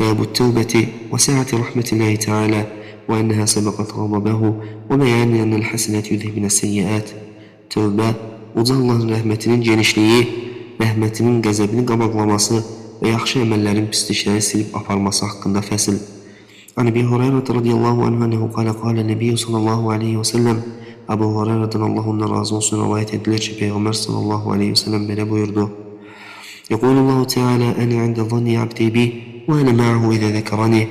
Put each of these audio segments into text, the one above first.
باب التوبة وسعة رحمة الله تعالى وأنها سبقت غضبه وبيان أن الحسنات يذهبن السيئات. Tövbe, uca Allahın rəhmətinin genişliyi, rəhmətinin qəzəbini qabaqlaması və yaxşı əməllərin pislikləri silib aparması haqqında fəsil. An Ebi Hureyre radiyallahu anhu annehu qala Nebiyyü sallallahu aleyhi ve sellem. Abu Hureyre'den Allah ondan razı olsun rivayet edilir ki Peygamber sallallahu aleyhi ve sellem böyle buyurdu. Yekulullahu Teala ene inde zanni abdi bi ve ene ma'hu ize zekerani.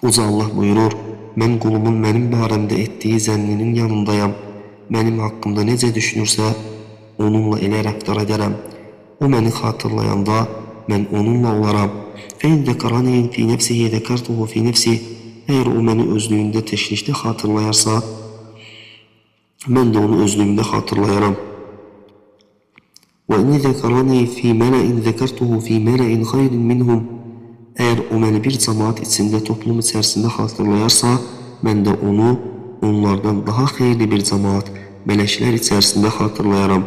Uca Allah buyurur, mən qulumun mənim barəmdə etdiyi zənninin yanındayam. Mənim haqqımda necə düşünürsə, onunla elə rəftar edərəm. O məni xatırlayanda, mən onunla olaram. Fəin zəkarani fi nəfsihi zəkartuhu fi nəfsi. Əgər o məni özlüyündə təşrişdə xatırlayarsa, mən də onu özlüyümdə xatırlayaram. Və in zəkarani fi mələin zəkartuhu fi mələin xayrin minhum. Əgər o məni bir cəmaat içində, toplum içərisində xatırlayarsa, mən də onu onlardan daha xeyirli bir cəmaat, mələklər içərisində xatırlayaram.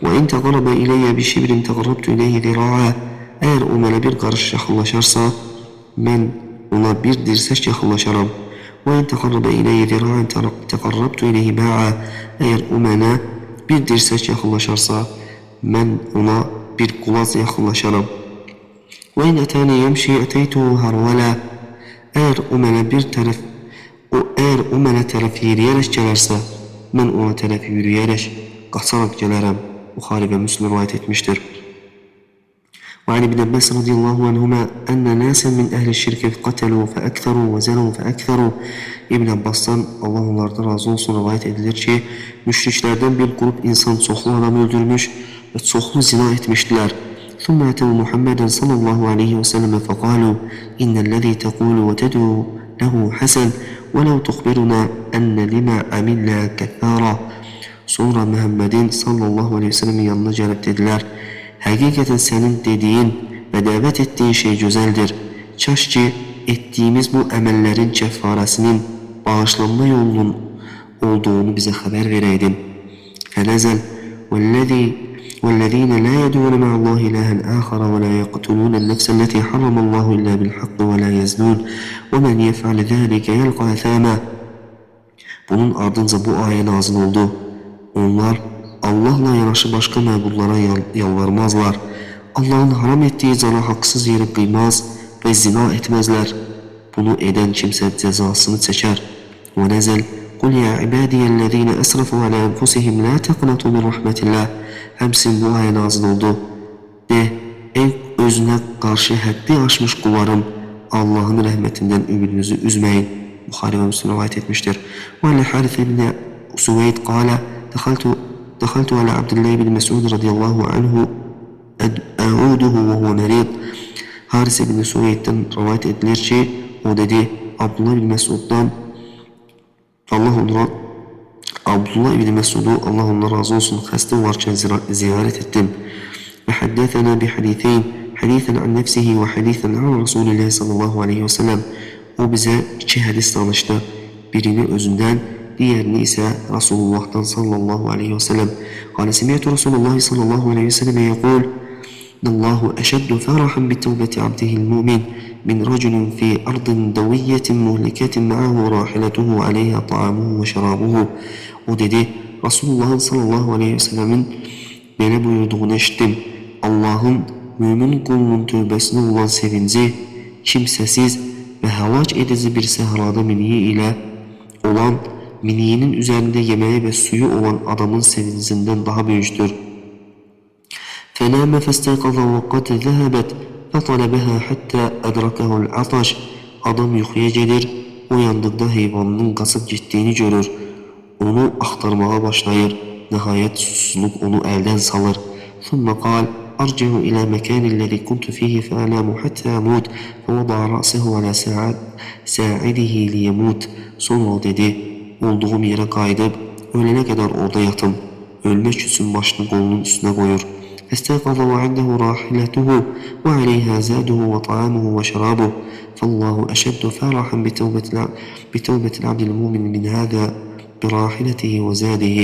Və in təqarrabə iləyyə bi şibrin təqarrabtu iləyyə zira'a. Əgər o mənə bir qarış yaxınlaşarsa, mən ona bir dirsək yaxınlaşaram. Və in təqarrabə iləyyə zira'in təqarrabtu iləyyə ba'a. Əgər o mənə bir dirsək yaxınlaşarsa, mən ona bir qulaz yaxınlaşaram. Və in ətəni yəmşi ətəytuhu harvələ. Əgər o mənə tərəf yeriyərək gələrsə, mən ona tərəf yürüyərək, qaçaraq gələrəm. Buxari və Müslim rivayet etmişdir. وعن ابن عباس رضي الله عنهما أن ناسا من أهل الشرك قتلوا فأكثروا وزنوا فأكثروا. İbn Abbas'tan Allah onlardan razı olsun rivayet edilir ki, müşriklerden bir grup insan çoxlu adam öldürmüş ve çoxlu zina etmiştiler. ثم أتوا محمدا صلى الله عليه وسلم فقالوا إن الذي تقول وتدعو له حسن ولو تخبرنا أن لما عملنا كثارا. Sonra Muhammed'in sallallahu aleyhi ve sellem'in yanına gelip dediler, həqiqətən sənin dediyin və dəvət etdiyin şey gözəldir. Kaş ki, etdiyimiz bu əməllərin kəffarəsinin bağışlanma yolunun olduğunu bizə xəbər verəydin. Fənəzəl, وَالَّذ۪ينَ لَا يَدُونَ مَعَ اللّٰهِ إِلَٰهًا آخَرَ وَلَا يَقْتُلُونَ النَّفْسَ الَّتِي حَرَّمَ اللّٰهُ إِلَّا بِالْحَقِّ وَلَا يَزْنُونَ وَمَنْ يَفْعَلْ ذَٰلِكَ يَلْقَى أَثَامًا. Bunun ardınca bu ayə nazil oldu. Onlar Allahla yanaşı başqa məbudlara yalvarmazlar. Allah'ın haram ettiği cana haqsız yeri qıymaz və zina etməzlər. Bunu edən kimsə cəzasını çəkər. Və nəzəl, qul ya ibadiyyəl-ləzīnə əsrafu alə ənfusihim la təqnatu min rahmətillah. Həmsin bu ayə nazil oldu. De, ey özünə qarşı həddi aşmış qullarım, Allah'ın rəhmətindən ümidinizi üzməyin. Buxari və Müslim rivayet etmişdir. Və əl-Hərith ibn Süveyd qalə, دخلت على عبد الله بن مسعود رضي الله عنه أعوده وهو مريض. Haris ibn Süveyd'den rivayet edilir ki, o dedi, Abdullah ibn Mesud'dan Abdullah ibn Mesud'u Allah ondan razı olsun xəstə varkən ziyaret ettim. Ve haddethena bi hadithayn, hadithan an nefsihi ve hadithan an Resulullah sallallahu aleyhi ve sellem. O bize iki hadis danıştı. Birini özünden, diğerini ise Resulullah'tan sallallahu aleyhi ve sellem. Kale semiyatu Resulullah sallallahu aleyhi ve sellem yekul, Allahu eşeddu ferahan bi tevbeti abdihil mu'min min raculun fi ardın daviyyetin muhliketin ma'ahu rahiletuhu aleyha ta'amuhu ve şerabuhu. O dedi, Resulullah'ın sallallahu aleyhi ve sellemin böyle buyurduğunu eşittim. Allah'ın mümin kulunun tövbesine olan sevinci, kimsesiz ve helak edici bir sehrada miniyi ile olan, miniyinin üzerinde yemeği ve suyu olan adamın sevincinden daha büyüktür. فَنَامَ فَاسْتَيْقَظَ وَقَدْ ذَهَبَتْ فَطَلَبَهَا حَتَّى أَدْرَكَهُ الْعَطَشِ. Adam yuxuya gelir, uyandıqda heyvanının qaçıb gittiğini görür. Onu axtarmağa başlayır. Nihayet susuzluq onu əldən salır. ثُمَّ قَالْ أَرْجِعُ إِلَى مَكَانِ الَّذِي كُنْتُ فِيهِ فَأَنَامُ حَتَّى أَمُوتُ فَوَضَعَ رَأْسَهُ عَلَى سَاعِدِهِ لِيَمُوتُ. Sonra o dedi, olduğum yere qayıdıb, ölene kadar orada yatım. Ölmek için başını qolunun üstüne koyur. فاستيقظ وعنده راحلته وعليها زاده وطعامه وشرابه. فالله أشد فرحا بتوبة العبد المؤمن من هذا برahiletihi وزاده.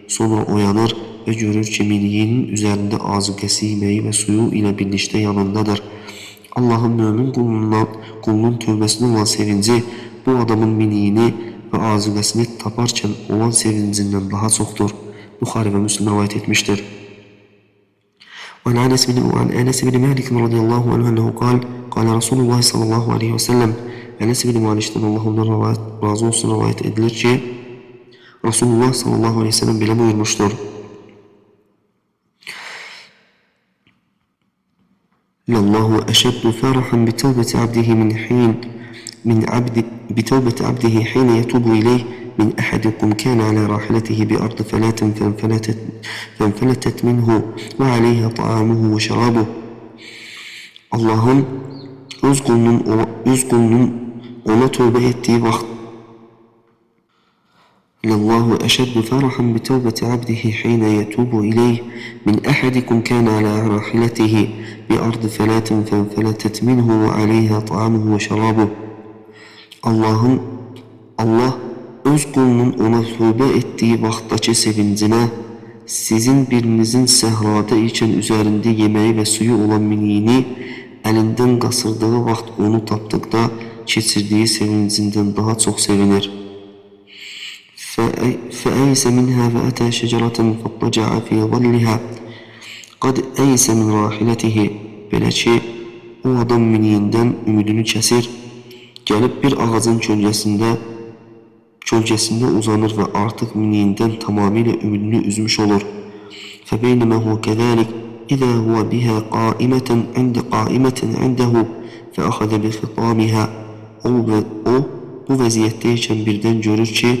Sonra uyanır ve görür ki miniyinin üzerinde azıkesi, yemeği ve suyu ile birlikte yanındadır. Allah'ın mümin kulunun tövbesine olan sevinci bu adamın miniyini ve azilesini taparken olan sevincinden daha çoktur. Bukhari ve Müslim rivayet etmiştir. وعن أنس بن مالك رضي الله عنه أنه قال رسول الله صلى الله عليه وسلم Enes bin Malik'ten Allah ondan razı olsun rivayet edilir ki Resulullah sallallahu aleyhi ve sellem bile buyurmuştur. Lallahu eşeddu ferahan bi tevbeti abdihi بتوبة عبده حين يتوب إليه من أحدكم كان على راحلته بأرض فلاة فانفلتت منه وعليها طعامه وشرابه. Allah'ın öz kulunun ona tövbe ettiği vakit Lallahu eşeddu ferahan bi tevbeti abdihi hine yetubu ileyh min ahadikum kana ala rahiletihi bi ardı felatin fenfeletet minhu ve aleyha ta'amuhu ve şerabuhu. Allah öz kulunun ona tövbe ettiği vaxtdakı sevincine sizin birinizin səhrada ikən üzerinde yemeği ve suyu olan miniyini elinden qasırdığı vaxt onu tapdıqda keçirdiği sevincinden daha çok sevinir. فأيس منها فأتى شجرة فاضطجع في ظلها قد أيس من راحلته. Belə ki, o adam miniyindən ümidini kəsir, gelip bir ağacın kölgesinde uzanır ve artık miniyinden tamamıyla ümidini üzmüş olur. فَبَيْنَمَا هُوَ كَذَٰلِكَ إِذَا هُوَ بِهَا قَائِمَةً عِنْدَهُ فَأَخَذَ بِخِطَامِهَا. O bu vəziyyətdəyikən birden görür ki,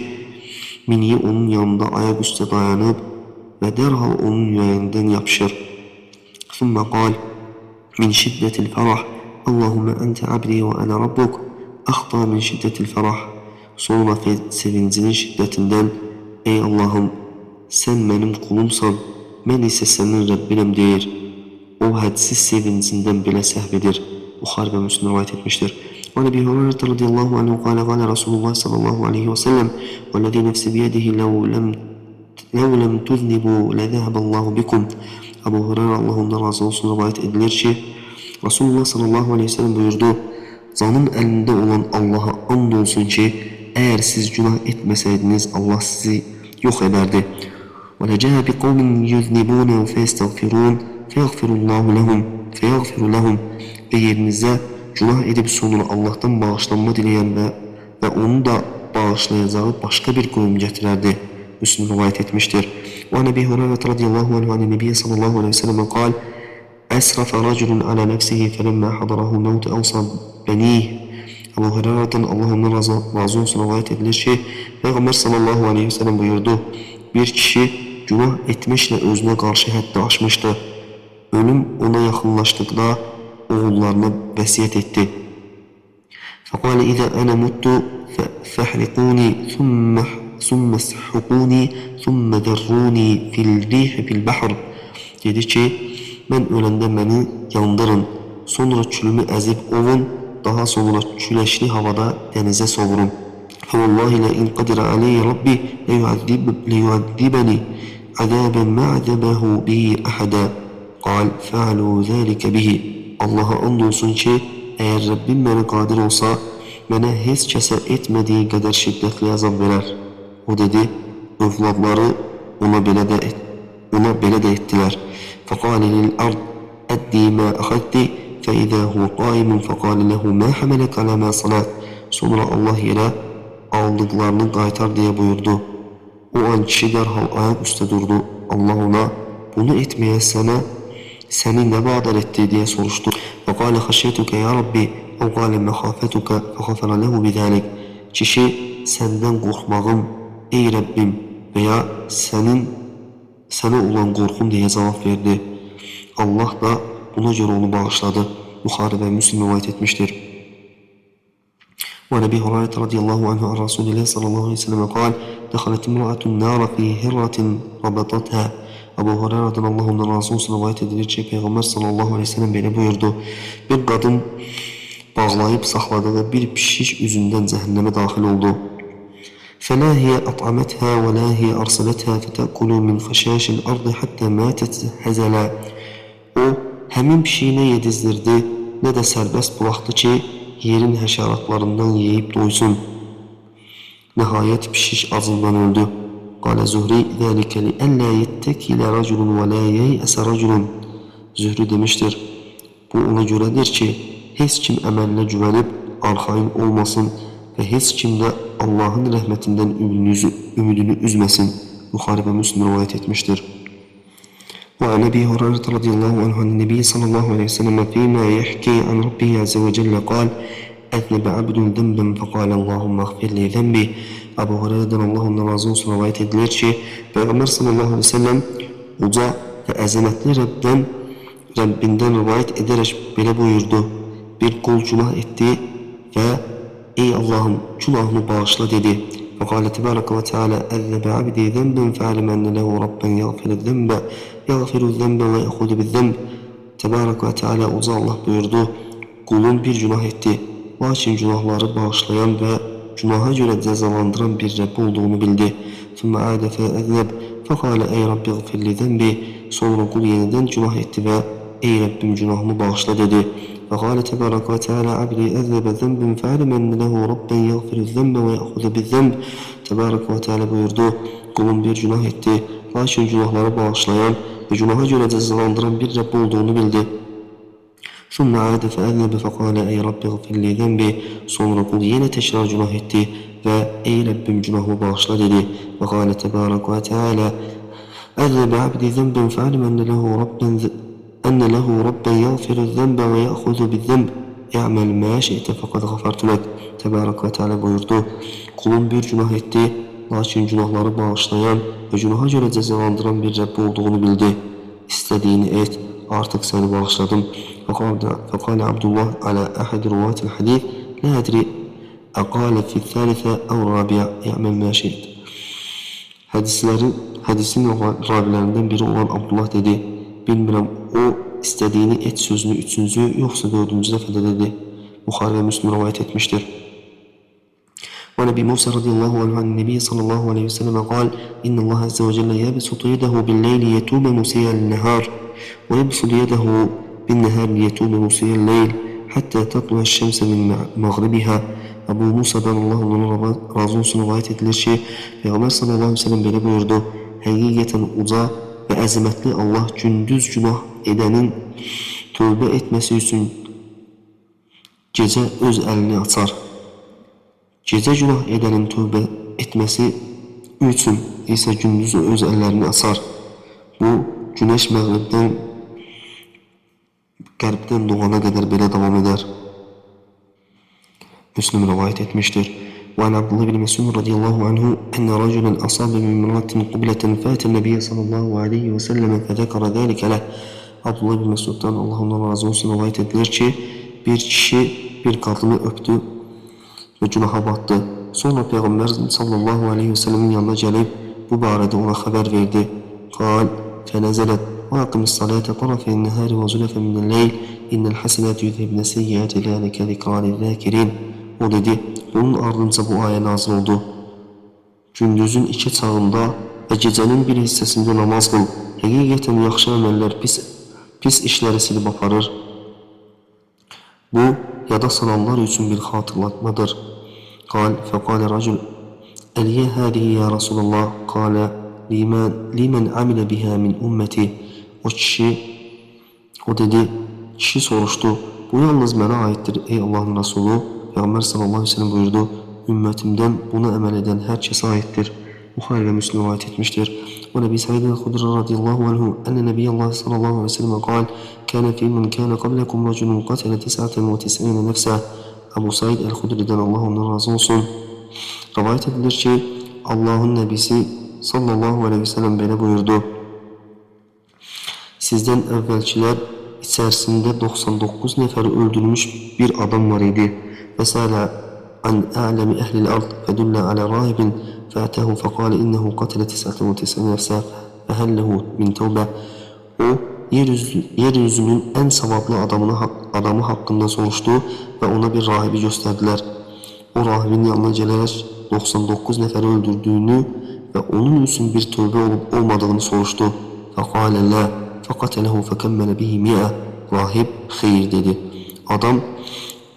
miniyi onun yanında ayaküstü dayanıp ve derhal onun yüreğinden yapışır. ثُمَّ قال مِنْ شِدَّةِ الْفَرَحِ اللّٰهُمَّ أَنْتَ عَبْدِي وَأَنَا رَبُّكَ أَخْطَى مِنْ شِدَّةِ الْفَرَحِ. Sonra sevincinin şiddetinden ey Allah'ım sen benim kulumsan, ben ise senin Rabbinem deyir. O hadsiz sevincinden belə səhv edir. Bukhari ve Müslim rivayet etmiştir. وعن أبي هريرة رضي الله عنه قال رسول الله صلى الله عليه وسلم والذي نفسي بيده لو لم تذنبوا لذهب الله بكم. Abu Hureyre Allah ondan razı olsun rivayet edilir ki Resulullah sallallahu aleyhi ve sellem buyurdu. Canım elinde olan Allah'a and olsun ki eğer siz günah etmeseydiniz Allah sizi yok ederdi. وَلَجَاءَ بِقَوْمٍ يُذْنِبُونَ فَيَسْتَغْفِرُونَ فَيَغْفِرُ اللّٰهُ لَهُمْ ve yerinize günah edip sonra Allah'tan bağışlanma dileyen ve onu da bağışlayacağı başka bir kavim getirerdi. Müslim rivayet etmiştir. وعن أبي هريرة رضي الله عنه عن النبي صلى الله عليه وسلم قال أسرف رجل على نفسه فلما حضره الموت أوصى بنيه. Abu Hureyre'den Allah ondan razı olsun rivayet edilir ki Peygamber sallallahu aleyhi ve sellem buyurdu. Bir kişi günah etmişle özüne karşı haddi aşmıştı. Ölüm ona yakınlaştıkta oğullarına vesiyet etti. فَقَالَ إِذَا أَنَا مُتُّ فَاحْرِقُونِي ثُمَّ اسْحُقُونِي ثُمَّ ذَرُّونِي فِي الرِّيحِ فِي الْبَحْرِ. Dedi ki ben ölende beni yandırın, sonra külümü ezip ovun, daha sonra küleşli havada denize savurun. فَوَاللّٰهِ لَاِنْ قَدِرَ عَلَيْهِ رَبِّي لِيُعَذِّبَنِي عَذَابًا مَا عَذَبَهُ بِهِ أَحَدًا قَالْ فَعَلُوا ذَٰلِكَ بِهِ. Allah'a andolsun ki eğer Rabbim beni kadir olsa bana heç kəsə etmediği kadar şiddetli azab verer. O dedi, övladları ona belə də ettiler. فَقَالَ لِلْأَرْضِ أَدِّي مَا أَخَذْتِ فَإِذَا هُوَ قَائِمٌ فَقَالَ لَهُ مَا حَمَلَكَ عَلَى مَا صَنَعْتَ. Sonra Allah yere aldıklarını qaytar diye buyurdu. O an kişi derhal ayak üstə durdu. Allah ona bunu etmeye seni ne vadar etti diye soruştu. وَقَالَ خَشْيَتُكَ يَا رَبِّي اَوْ قَالَ مَخَافَتُكَ فَغَفَرَ لَهُ بِذَٰلِكَ. Kişi senden korkmağım ey Rabbim veya sana olan korkum diye cevap verdi. Allah da buna göre onu bağışladı. Bukhari ve Müslim rivayet etmiştir. وعن أبي هريرة رضي الله عنه عن رسول الله صلى الله عليه وسلم قال دخلت امرأة النار في هرة ربطتها. Abu Hureyre'den Allah ondan razı olsun rivayet edilir ki Peygamber sallallahu aleyhi ve sellem belə buyurdu. Bir kadın bağlayıp sakladığı bir pişiş yüzünden cehenneme dahil oldu. فَلَا هِيَ أَطْعَمَتْهَا وَلَا هِيَ أَرْسَلَتْهَا فَتَأْكُلُ مِنْ خَشَاشِ الْأَرْضِ حَتَّى مَاتَتْ هَزَلًا. O hemin pişiğine yedizdirdi ne de serbest bıraktı ki yerin həşəratlarından yeyip doysun. Nihayet pişiş acından öldü. Qala Zuhri zəlike li əllə yettekile raculun və la yeyəsə raculun. Zühri demiştir, bu ona görədir ki, heç kim əməlinə güvənib arxayın olmasın və heç kim də Allahın rəhmətindən ümidini üzməsin. Buxari və Müslim rivayet etmiştir. وعن أبي هريرة رضي الله عنه عن النبي صلى الله عليه وسلم فيما يحكي عن ربه عز وجل قال أذنب عبد ذنبا فقال اللهم اغفر لي ذنبي. Abu Hureyre'den Allah ondan razı olsun rivayet edilir ki Peygamber sallallahu aleyhi ve sellem uca ve əzəmətli Rabbinden rivayet ederek belə buyurdu. Bir kul günah etti ve ey Allah'ım günahını bağışla dedi. وقال تبارك وتعالى أذنب عبدي ذنبا فعلم أن له ربا يغفر الذنب ويأخذ بالذنب. Tebarek ve Teala uza Allah buyurdu. Kulun bir günah etti. Lakin günahları bağışlayan ve günaha göre cezalandıran bir Rab olduğunu bildi. ثُمَّ عَادَ فَأَذْنَبْ فَقَالَ اَيْ رَبِّ اغْفِرْ لِي ذَنْبِي. Sonra kul yeniden günah etti ve ey Rabbim günahımı bağışla dedi. فقال تبارك وتعالى عبدي أذنب ذنبا فعلم أن له ربا يغفر الذنب ويأخذ بالذنب. Tebarek ve Teala buyurdu. Kulun bir günah etti. Lakin günahları bağışlayan ve günaha göre cezalandıran bir Rab olduğunu bildi. ثُمَّ عَادَ فَأَذْنَبَ فَقَالَ اَيْ رَبِّ اغْفِرْ لِي ذَنْبِي. Sonra kul yine tekrar günah etti ve ey Rabbim günahımı bağışla dedi. وقال تبارك وتعالى أذنب عبدي ذنبا فعلم أن له ربا يغفر الذنب ويأخذ بالذنب. اعمل ما شئت فقد غفرت لك. Tebarek ve Teala buyurdu. Kulun bir günah etti, lakin günahları bağışlayan ve günaha göre cezalandıran bir Rab olduğunu bildi. İstediğini et, artık seni bağışladım. فقال Abdullah ala ahad ruvatil hadith la adri aqala fi thalitha ev rabi'a i'mel ma şi'it. Hadisin ravilerinden biri olan Abdullah dedi. Bilmirəm o istediğini et sözünü üçüncü yoksa dördüncü defede dedi. Buxari ve Müslim rivayet etmiştir. وعن أبي موسى رضي الله عنه عن النبي صلى الله عليه وسلم قال إن الله عز وجل يبسط يده بالليل يتوب مسيء النهار ويبسط يده بالنهار ليتوب مسيء الليل حتى تطلع الشمس من مغربها. Abu Musa'dan Allah ondan razı olsun rivayet edilir ki Peygamber sallallahu aleyhi ve sellem böyle buyurdu. Hakikaten uca ve əzəmətli Allah gündüz günah edenin tövbe etmesi için gece öz elini açar. Gece günah edenin tövbe etmesi üçün ise gündüz öz ellerini açar. Bu güneş qərbdən doğana kadar belə devam eder. Müslim rivayet etmiştir. وعن عبد الله بن مسعود رضي الله عنه أن رجلا أصاب من امرأة قبلة فأتى النبي صلى الله عليه وسلم فذكر ذلك له. Abdullah bin Mesud'dan Allah ondan razı olsun rivayet edilir ki bir kişi bir kadını öptü ve günaha battı. Sonra Peygamber sallallahu aleyhi ve sellemin yanına gelip bu barədə ona haber verdi. قال فنزلت وأقم الصلاة طرفي النهار وزلفا من الليل إن الحسنات يذهبن السيئات ذلك ذكرى للذاكرين. O dedi, bunun ardınca bu ayet nazil oldu. Gündüzün iki çağında ve gecenin bir hissesinde namaz kıl. Hakikaten yaxşı əməllər pis işləri silib aparır. Bu, yada salanlar üçün bir xatırlatmadır. قال فقال رجل ألي هذه يا رسول الله قال لمن عمل بها من أمتي. O dedi, kişi soruştu, bu yalnız mənə aittir ey Allah'ın Resulü. Peygamber sallallahu aleyhi ve sellem buyurdu, ümmetimden buna emel eden herkese aittir. Buxari ve Müslim rivayet etmiştir. Ve Nebi Said el-Hudri radıyallahu anhu enne Nebiyallah sallallahu aleyhi ve sellem kal kâne fî men kâne qablekum raculun qatele 99 nefsa. Ebu Said el-Hudri'den Allah ondan razı olsun rivayet edilir ki Allah'ın Nebisi sallallahu aleyhi ve sellem böyle buyurdu. Sizden evvelkiler içerisinde 99 neferi öldürmüş bir adam var idi. فسأل عن أعلم أهل الأرض فدل على راهب فأتاه فقال إنه قتل 99 نفسا فهل له من توبة. O yeryüzünün en savablı adamı hakkında soruştu ve ona bir rahibi gösterdiler. O rahibin yanına gelerek 99 neferi öldürdüğünü ve onun için bir tövbe olup olmadığını soruştu. فقال لا فقتله فكمل به 100. Rahip hayır dedi. Adam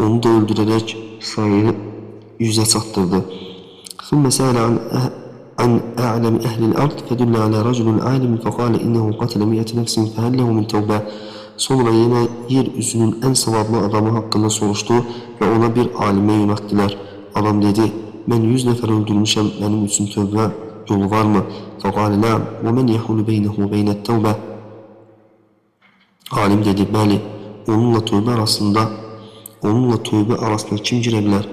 onu da öldürerek sayıyı 100'e çattırdı. ثم سأل عن أعلم أهل الأرض فدل على رجل عالم فقال إنه قتل 100 نفس فهل له من توبة. Sonra yine yeryüzünün en savadlı adamı hakkında soruştu ve ona bir alime yönelttiler. Adam dedi, ben 100 nefer öldürmüşəm, benim için tövbe yolu var mı? فقال نعم ومن يحول بينه وبين التوبة. Alim dedi, bəli, onunla tövbe arasında kim girebilir?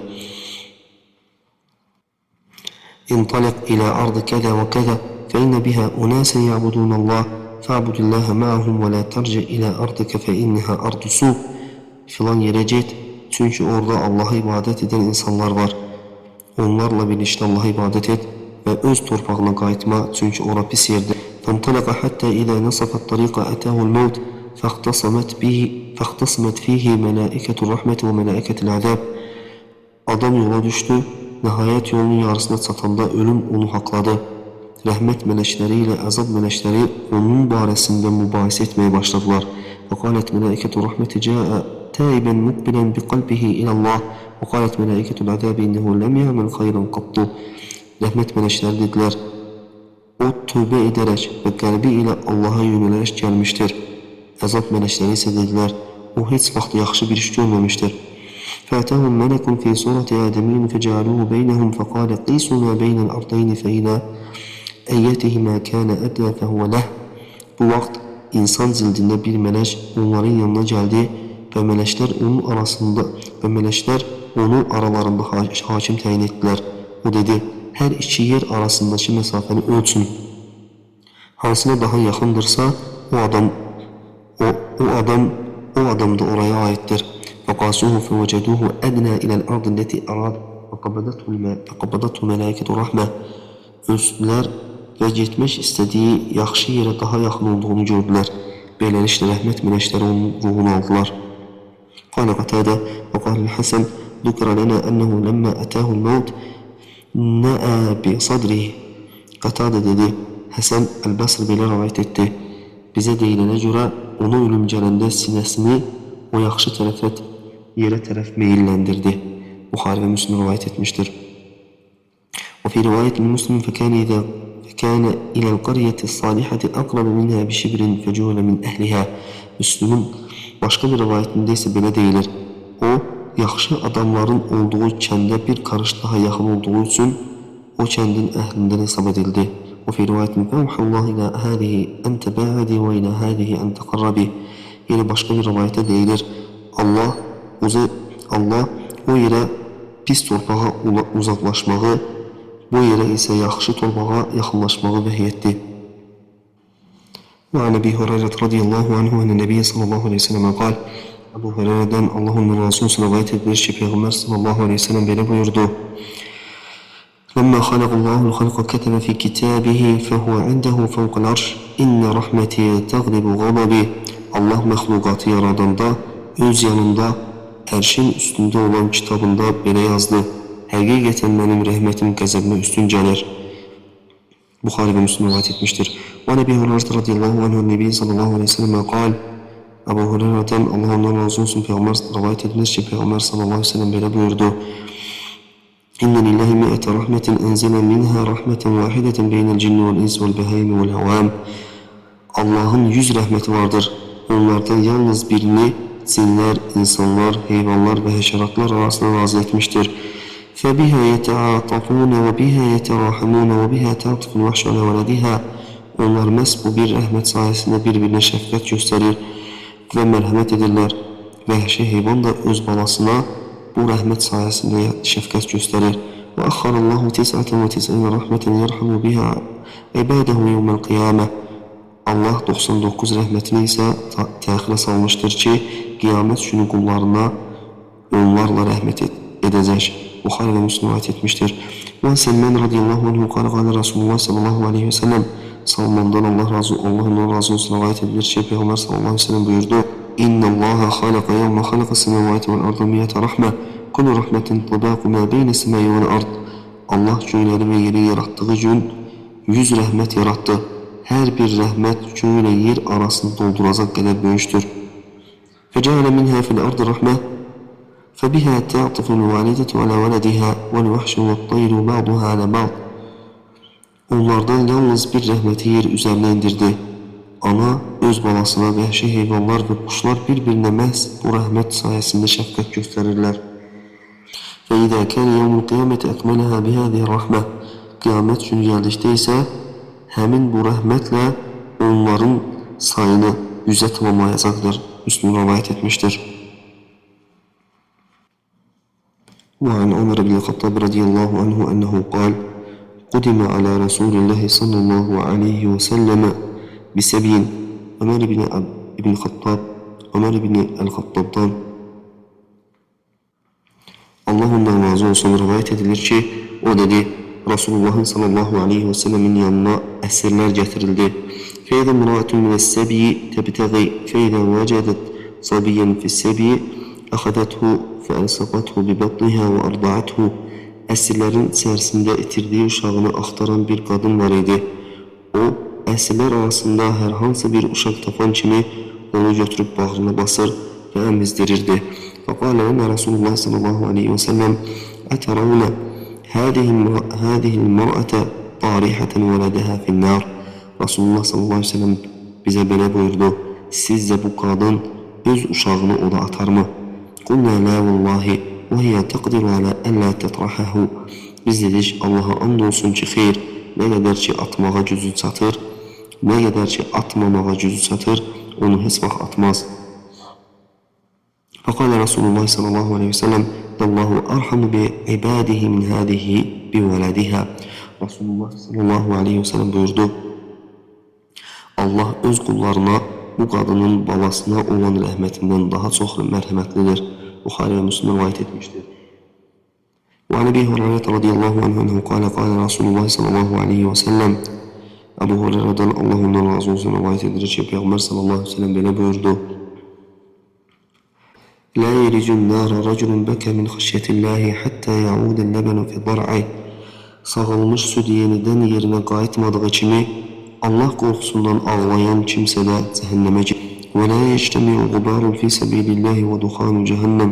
انطلق إلى أرض كذا وكذا فإن بها أناسا يعبدون الله فاعبد الله معهم ولا ترجع إلى أرضك فإنها أرض سوء. Filan yere git, çünkü orada Allah'a ibadet eden insanlar var. Onlarla birlikte Allah'a ibadet et ve öz torpağına qayıtma, çünkü ora pis yerdir. فانطلق حتى إذا نصف الطريق أتاه الموت فاختصمت فيه ملائكة الرحمة وملائكة العذاب. Adam yola düştü. Nihayet yolun yarısına çatanda ölüm onu hakladı. Rahmet melekleri ile azab melekleri onun baresinde mübahisə etmeye başladılar. وقالت ملائكة الرحمة جاء تائبا مقبلا بقلبه إلى الله وقالت ملائكة العذاب إنه لم يعمل خيرا قط. Rahmet melekleri dediler, o tövbe ederek ve kalbi ile Allah'a yönelerek gelmiştir. Azab melekleri ise dediler, o hiç vaxt yaxşı bir iş görmemiştir. فأتاهم ملك في صورة آدمي فجعلوه بينهم فقال قيسوا ما بين الأرضين فإلى أيتهما كان أدنى فهو له. Bu vaxt insan cildinde bir melek onların yanına geldi ve melekler onu aralarında hakim tayin ettiler. O dedi, her iki yer arasındaki mesafeni ölçün. Hansına daha yakındırsa o adam da oraya aittir. فقاسوه فوجدوه أدنى إلى الأرض التي أراد فقبضته ملائكة الرحمة. Ölçtüler ve gitmek istediği yaxşı yere daha yakın olduğunu gördüler. Beləliklə rəhmət melekləri onun ruhunu aldılar. قال قتادة وقال الحسن ذكر لنا أنه لما أتاه الموت نأى بصدره. Qatada dedi, Hasan el-Basri belə rivayet etti. Bize deyilene göre ona ölüm gələndə sinəsini o yaxşı yere tərəf meyillendirdi. Buxari ve Müslim rivayet etmiştir. وفي رواية المسلم فكان إلى القرية الصالحة أقرب منها بشبر فجعل من أهلها. Müslüm'ün başka bir rivayetinde ise böyle deyilir. O, yaxşı adamların olduğu kəndə bir karış daha yaxın olduğu için o kəndin əhlindən hesab edildi. وفي رواية فأوحى الله إلى هذه أن تباعدي وإلى هذه أن تقربي. Yine başka bir rivayete deyilir. Allah o yere pis torpağa uzaklaşmağı, bu yere ise yaxşı torpağa yaxınlaşmağı vəhiy etdi. وعن أبي هريرة رضي الله عنه أن النبي صلى الله عليه وسلم قال. Abu Hureyre'den Allah'ın Resulü rivayet etmiş ki Peygamber sallallahu aleyhi ve sellem böyle buyurdu. لما خلق الله الخلق كتب في كتابه فهو عنده فوق العرش إن رحمتي تغلب غضبي. Allah məxluqatı yaradanda öz yanında ərşin üstünde olan kitabında belə yazdı. Həqiqətən mənim rəhmətim qəzəbimə üstün gəlir. Buxari ve Müslim rivayet etmiştir. وعن أبي هريرة رضي الله عنه النبي صلى الله عليه وسلم قال. Abu Hureyre'den Allah ondan razı olsun Peygamber rivayet etmiş ki Peygamber sallallahu aleyhi ve sellem böyle buyurdu. İnne lillahi mi'ete rahmetin enzele minha rahmeten vahideten beynel cinni vel insi vel behaymi vel havam. Allah'ın 100 rahmeti vardır. Onlardan yalnız birini cinler, insanlar, hayvanlar ve haşeratlar arasında nazil etmiştir. فَبِهَا يَتَعَاطَفُونَ وَبِهَا يَتَرَاحَمُونَ وَبِهَا تَعْطِفُ الْوَحْشُ عَلَى وَلَدِهَا. Onlar məhz bu bir rəhmət sayesinde birbirine şəfqət göstərir ve merhamet edirlər. Vəhşi heyvan da öz balasına bu rəhmət sayesinde şəfqət göstərir. وَأَخَّرَ اللّٰهُ 99 رَحْمَةً يَرْحَمُ بِهَا عِبَادَهُ يَوْمَ الْقِيَامَةِ. Allah 99 rəhmətini isə təxirə salmıştır ki, qiyamət günü qullarına onlarla rəhmət edəcək. Buxari ve Müslim rivayet etmiştir. وَاَنْ سَلْمَانْ رَضِيَ اللّٰهُ عَنْهُ قَالَ قَالَ رَسُولُ اللّٰهِ sallallahu aleyhi ve sellem. Salman'dan Allah razı olsun rivayet edilir ki Peygamber sallallahu aleyhi ve sellem buyurdu. İnna Allaha halaka yevme halaka semavati vel arda miyete rahme. Kullu rahmetin tabaqu ma beyne semai vel ard. Allah göğleri ve yeri yarattığı gün 100 rahmet yarattı. Her bir rahmet göğle yer arasını dolduracak kadar böyüktür. فجعل منها في الأرض رحمة فبها تعطف الوالدة على ولدها والوحش والطير بعضها على بعض. Onlardan yalnız bir rəhməti yer üzərinə indirdi. Ana öz balasına, vəhşi heyvanlar və quşlar bir-birinə məhz bu rəhmət sayəsində şəfqət göstərirlər. فإذا كان يوم القيامة أكملها بهذه الرحمة. Qiyamət günü gəldikdə isə həmin bu rəhmətlə onların sayını 100'e tamamlayacaqdır. Müslüm rivayet etmiştir. وعن عمر بن الخطاب رضي الله عنه أنه قال: قدم على رسول الله صلى الله عليه وسلم بسبي. Ömer bin el-Hattab'dan Allah ondan razı olsun rivayet edilir ki, o dedi, Resulullah'ın sallallahu aleyhi ve sellemin yanına əsirlər gətirildi. فَإِذَا امْرَأَةٌ مِنَ السَّبِيِّ تَبْتَغِي فَإِذَا وَجَدَتْ صَبِيًّا فِي السَّبِيِّ أَخَذَتْهُ فَأَلْصَقَتْهُ بِبَطْنِهَا وَأَرْضَعَتْهُ. Əsirlərin içərisində itirdiyi uşağını axtaran bir qadın var idi. O, əsirlər arasında hər hansı bir uşaq tapan kimi onu götürüb bağrına basır və əmizdirirdi. فَقَالَ لَنَا رَسُولُ اللّٰهِ صَلَّى اللّٰهُ عَلَيْهِ وَسَلَّمْ أَتَرَوْنَ هَذِهِ الْمَرْأَةَ طَارِحَةً وَلَدَهَا فِي النَّارِ. Resulullah sallallahu aleyhi ve sellem bize böyle buyurdu. Sizce bu kadın öz uşağını oda atar mı? قُلْنَا لَا وَاللّٰهِ وَهِيَ تَقْدِرُ عَلَى أَلَّا تَطْرَحَهُ. Biz dedik Allah'a and olsun ki xeyr, ne kadar ki atmağa gücü çatır, ne kadar ki atmamağa gücü çatır, onu heç vaxt atmaz. فقال رسول الله صلى الله عليه وسلم: الله أرحم بعباده من هذه بولدها. Resulullah sallallahu aleyhi ve sellem buyurdu. Allah öz qullarına bu qadının balasına olan rəhmətindən daha çox mərhəmətlidir. Buxari və Müslim rivayet etmişdir. وعن أبي هريرة رضي الله عنه أنه قال قال رسول الله صلى الله عليه وسلم. Abu Hureyre'den Allah ondan razı olsun rivayet edilir ki Peygamber sallallahu aleyhi ve sellem belə buyurdu. لا يلج النار رجل بكى من خشية الله حتى يعود اللبن في ضرعه. Sağılmış süd yenidən yerinə qayıtmadığı kimi Allah qorxusundan ağlayan kimsə də cəhənnəmə girir. وَلَا يَجْتَمِعُ غُبَارٌ فِي سَبِيلِ اللّٰهِ وَدُخَانُ جَهَنَّمْ.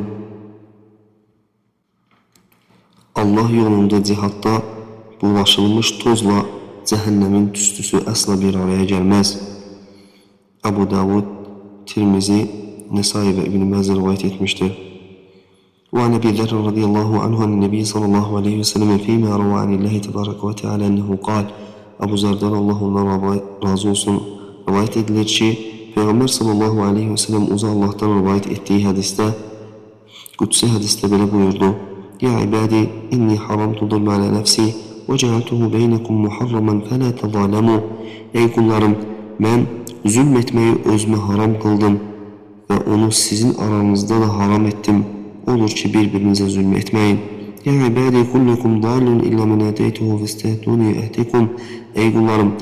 Allah yolunda cihadda bulaşılmış tozla cəhənnəmin tüstüsü əsla bir araya gəlməz. Abu Davud, Tirmizi, Nesai ve İbn-i Mazir rivayet etmiştir. وعن أبي ذر رضي الله عنه عن النبي صلى الله عليه وسلم فيما روى عن الله تبارك وتعالى أنه قال. Abu Zer'den Allah ondan razı olsun rivayet edilir ki Peygamber sallallahu aleyhi ve sellem uza Allah'tan rivayet ettiği hadiste, kutsi hadiste böyle buyurdu. Ya ibadi inni haramtu zulme ala nefsi ve cealtuhu beynekum muharraman fela tezalemu. Ey kullarım, ben zulmetmeyi özüme haram kıldım ve onu sizin aranızda da haram ettim. Olur ki birbirinize zulmetmeyin. Ya ibadi kullukum dalun illa men ateytuhu festehduni ehtikum. Ey kullarım,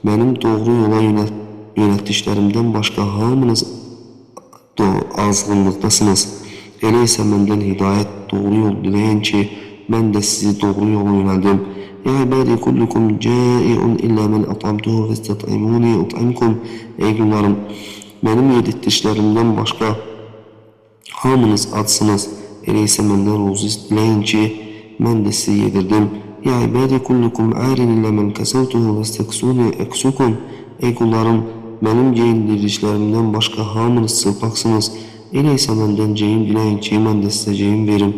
benim doğru yola yönetdiklərimdən başqa hamınız azğınlıqdasınız. Elə isə məndən hidayət, doğru yol diləyən ki, mən də sizi doğru yola yönəldim. Ya ibadi kullukum cai'un illa men at'amtuhu festat'imuni ut'imkum. Ey kullarım, benim yedirdiklərimdən başqa hamınız adsınız. Elə isə məndən ruzu diləyin ki, mən də sizi yedirdim. Ya ibadi kullukum arin illa men kasavtuhu vesteksuni eksukum. Ey kullarım, benim geyindirdiklərimdən başqa hamınız çılpaqsınız. Elə isə məndən geyim diləyin ki, mən də sizə geyim verim.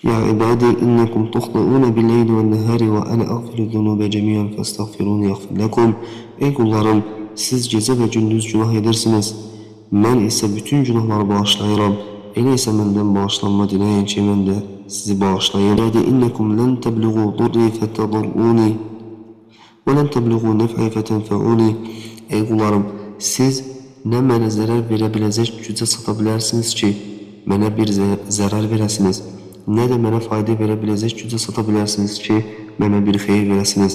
Ya ibadi innekum tuxta'una bil-leyli ven-nahari ve ana aghfiru zunuba cemiyan fastaghfiruni yaghfir lakum. Ey kullarım, siz gecə və gündüz günah edirsiniz. Mən isə bütün günahları bağışlayıram. Elə isə məndən bağışlanma diləyin ki, mən də sizi bağışlayayım. Ya innekum len teblughu durri fetadurruni ve len teblughu nef'i fetenfa'uni. Ey kullarım, siz nə mənə zərər verə biləcək gücə çata bilərsiniz ki, mənə bir zərər verəsiniz, nə də mənə fayda verə biləcək gücə çata bilərsiniz ki, mənə bir xeyir verəsiniz.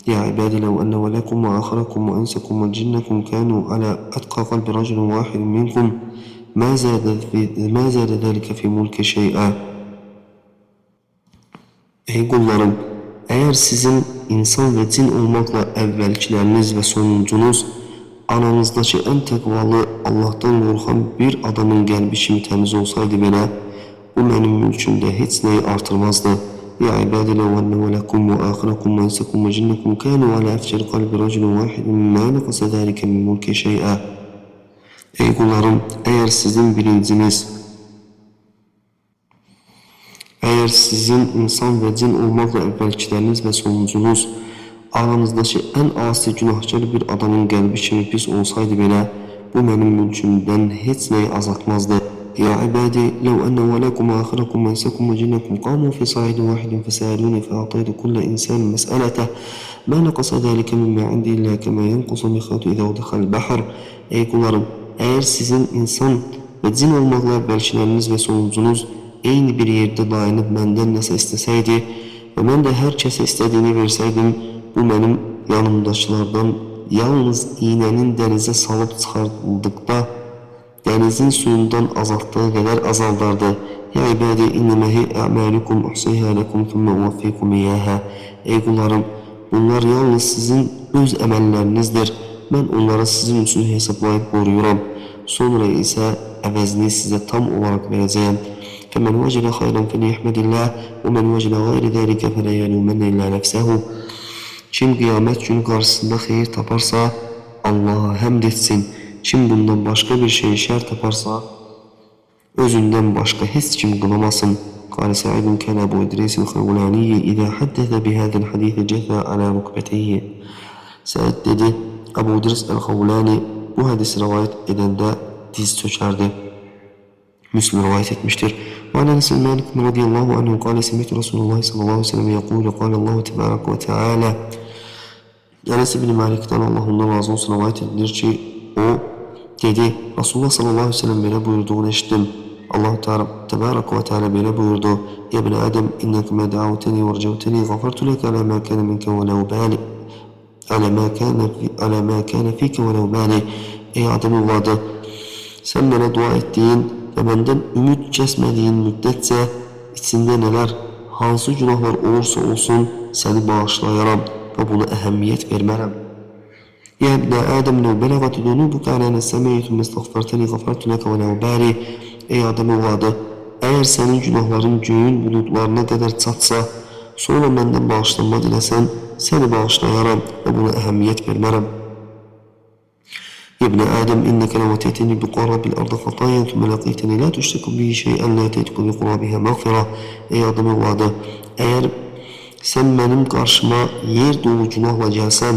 Ya ibadi law anna walakum wa akhirakum wa insakum wa jinnakum kanu ala atqa qalbi rajulin wahidin minkum ma zada zalika fi mulki şey'a. Ey kullarım, eğer sizin insan ve cin olmakla evvelkileriniz ve sonuncunuz aranızdakı ən təqvalı, Allahdan qorxan bir adamın qəlbi kimi təmiz olsaydı belə, bu mənim mülkümdə heç nəyi artırmazdı. Ya ibadi law anna walakum wa akhirakum wa insakum wa jinnakum kanu ala afjari qalbi rajulin wahidin ma naqasa zalika min mulki shay'a. Ey kullarım, eğer sizin insan ve cin olmakla evvelkileriniz ve sonuncunuz aranızdaki en asi günahkar bir adamın qəlbi kimi pis olsaydı belə, bu mənim mülkümdən heç nəyi azaltmazdı. Ya ibadi, law anna walakum wa akhirakum wa insakum wa jinnakum qamu fi sa'idin wahidin fasaluni fa a'taytu kulla insanin mas'alatahu ma naqasa zalika mimma 'indi illa kama yanqusu al-mikhatu idha dakhala al-bahr. Ey kullarım, eğer sizin insan ve cin olmakla evvelkileriniz ve sonuncunuz eyni bir yerde dayanıp məndən nəsə istəsəydi və mən də hər kəsə istədiyini versəydim, bu mənim yanımdakilardan yalnız iğnenin denize salıb çıxarıldıqda denizin suyundan azaltdığı qədər azaldardı. Ya ibadi innemehi a'malukum uhsiha lakum thumma uvaffikum iyaha. Ey kullarım, bunlar yalnız sizin öz əməllərinizdir. Mən onları sizin üçün hesablayıb qoruyuram. Sonra isə əvəzini sizə tam olarak verəcəyəm. فَمَنْ وَجَدَ خَيْرًا فَلْيَحْمَدِ اللّٰهِ وَمَنْ وَجَدَ غَيْرَ ذَٰلِكَ فَلَا يَلُومَنَّ إِلَّا نَفْسَهُ. Kim kıyamet günü karşısında hayır taparsa Allah'a həmd etsin. Kim bundan başka bir şey şer taparsa özünden başka hiç kim qınamasın. قال سعيد كان أبو إدريس الخولاني إذا حدث بهذا الحديث جثى على ركبتيه. Said dedi, Abu İdris el-Xavlani bu hadisi rivayet edende diz çökerdi. Müslim rivayet etmiştir. وعن أنس بن مالك رضي الله عنه قال سمعت رسول الله صلى الله عليه وسلم يقول قال الله تبارك وتعالى. Enes bin Malik'ten Allah ondan razı olsun rivayet edilir ki o dedi, Resulullah sallallahu aleyhi ve sellem böyle buyurduğunu işittim. Allah Tebarek ve Teala böyle buyurdu. Ya ibn Adem inneke ma da'avteni ve rcavteni gafartu leke ala ma kana minke ve lev bali ala ma kana fike ve lev bali. Ey Adem evladı, sen bana dua ettiğin ve benden ümit kesmediğin müddetçe içinde neler, hansı günahlar olursa olsun seni bağışlayaram ve buna ehemmiyet vermərəm. Ya ibn Adem lev belagat dunubuka ala nessemai thumme istagfarteni gafartu leke ve lev bali. Ey Adem evladı, eğer senin günahların göğün bulutlarına kadar çatsa, sonra benden bağışlanma dilesen, seni bağışlayaram ve buna ehemmiyet vermərəm. يا ابن آدم إنك لو أتيتني بقراب الأرض خطايا ثم لقيتني لا تشرك به شيئا لا أتيتك بقرابها مغفرة. Ey Adem evladı, eğer sen benim karşıma yer dolu günahla gelsen,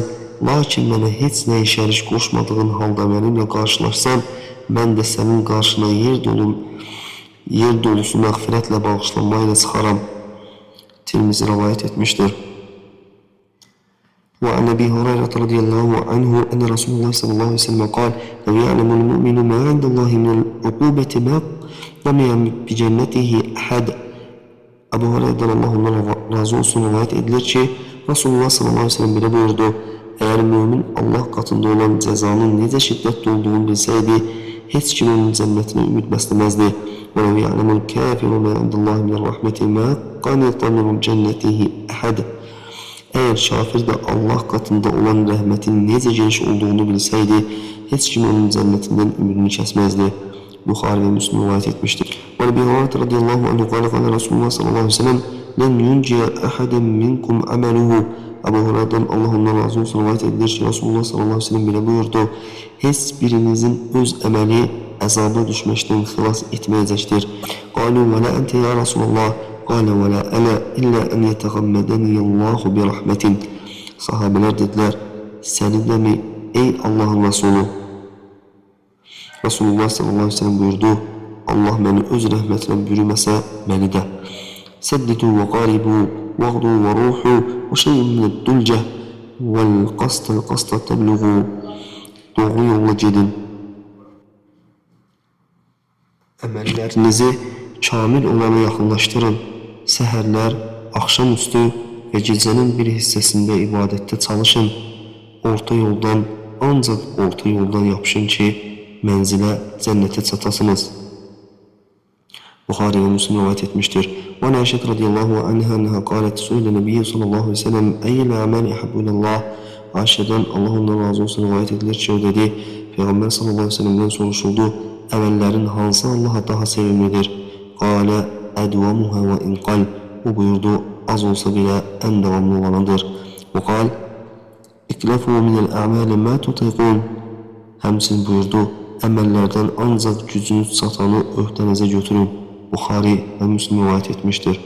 lakin bana hiç neyi şərik koşmadığın halda benimle karşılaşsan, ben de senin karşına yer dolusu məğfiretle bağışlanmayla çıxaram. Tirmizi rivayet etmiştir. وعن أبي هريرة رضي الله عنه أن رسول الله صلى الله عليه وسلم قال لو يعلم المؤمن ما عند الله من العقوبة ما رمي بجنته أحد. Abu Hureyre'den Allah ondan razı olsun rivayet edilir ki Resulullah sallallahu aleyhi ve sellem bile buyurdu. Eğer mümin Allah katında olan cezanın necə şiddetli olduğunu bilseydi hiç kim onun cennetine ümit beslemezdi. وَلَوْ يَعْلَمُ الْكَافِرُ مَا عِنْدَ اللّٰهِ مِنَ الرَّحْمَةِ مَا قَنِطَ مِنْ جَنَّتِهِ أَحَدٍ. Eğer kafir de Allah katında olan rahmetin nece geniş olduğunu bilseydi, hiç kim onun cennetinden ümidini kesmezdi. Bukhari ve Müslim rivayet etmiştir. Ve Ebu Hureyre radıyallahu anhu kâle Resulullah sallallahu aleyhi ve sellem len yunciye ahaden minkum ameluhu. Ebu Hureyre'den Allah ondan razı olsun rivayet edilir ki Resulullah sallallahu aleyhi ve sellem bile buyurdu. Hiç birinizin öz emeli azaba düşmekten xilas etmeyecektir. Kâlu ve la ente ya Resulallah. قال ولا أنا إلا أن يتغمدني الله برحمة. Sahabeler dediler, senin de mi ey Allah'ın Resulü? Resulullah sallallahu aleyhi ve sellem buyurdu, Allah beni öz rəhmətinə bürüməsə məni də. Səddidu və qaribu vəğdu və ruhu və şeyin minəd dülcə vəl qasta təbliğu. Doğru yolla gedin. Əməllərinizi kamil olana yaxınlaşdırın. Səhərlər, axşamüstü və gecənin bir hissəsində ibadətdə çalışın. Ancaq orta yoldan yapışın ki, mənzilə cənnətə çatasınız. Bukhari ve Müslim rivayet etmiştir. Ve Ayşe radıyallahu anha qalet su'ila Nebiyyi sallallahu aleyhi ve sellem eyyil amali ahabbu ilallah. Ayşədən Allah ondan razı olsun rivayet edilir ki, o dedi, Peyğəmbər sallallahu aleyhi ve sellem'den soruşuldu, əməllərin hansı Allah'a daha sevimlidir? Qalə ədvamuhə və inqal. O buyurdu, az olsa bile en devamlı olanıdır. Və qal, İkləfu minəl əməli mə tutiqun. Həmçin buyurdu, əməllərdən ancaq gücünüz çatanı öhdənizə götürün. Buxari və Müslim rivayet etmiştir.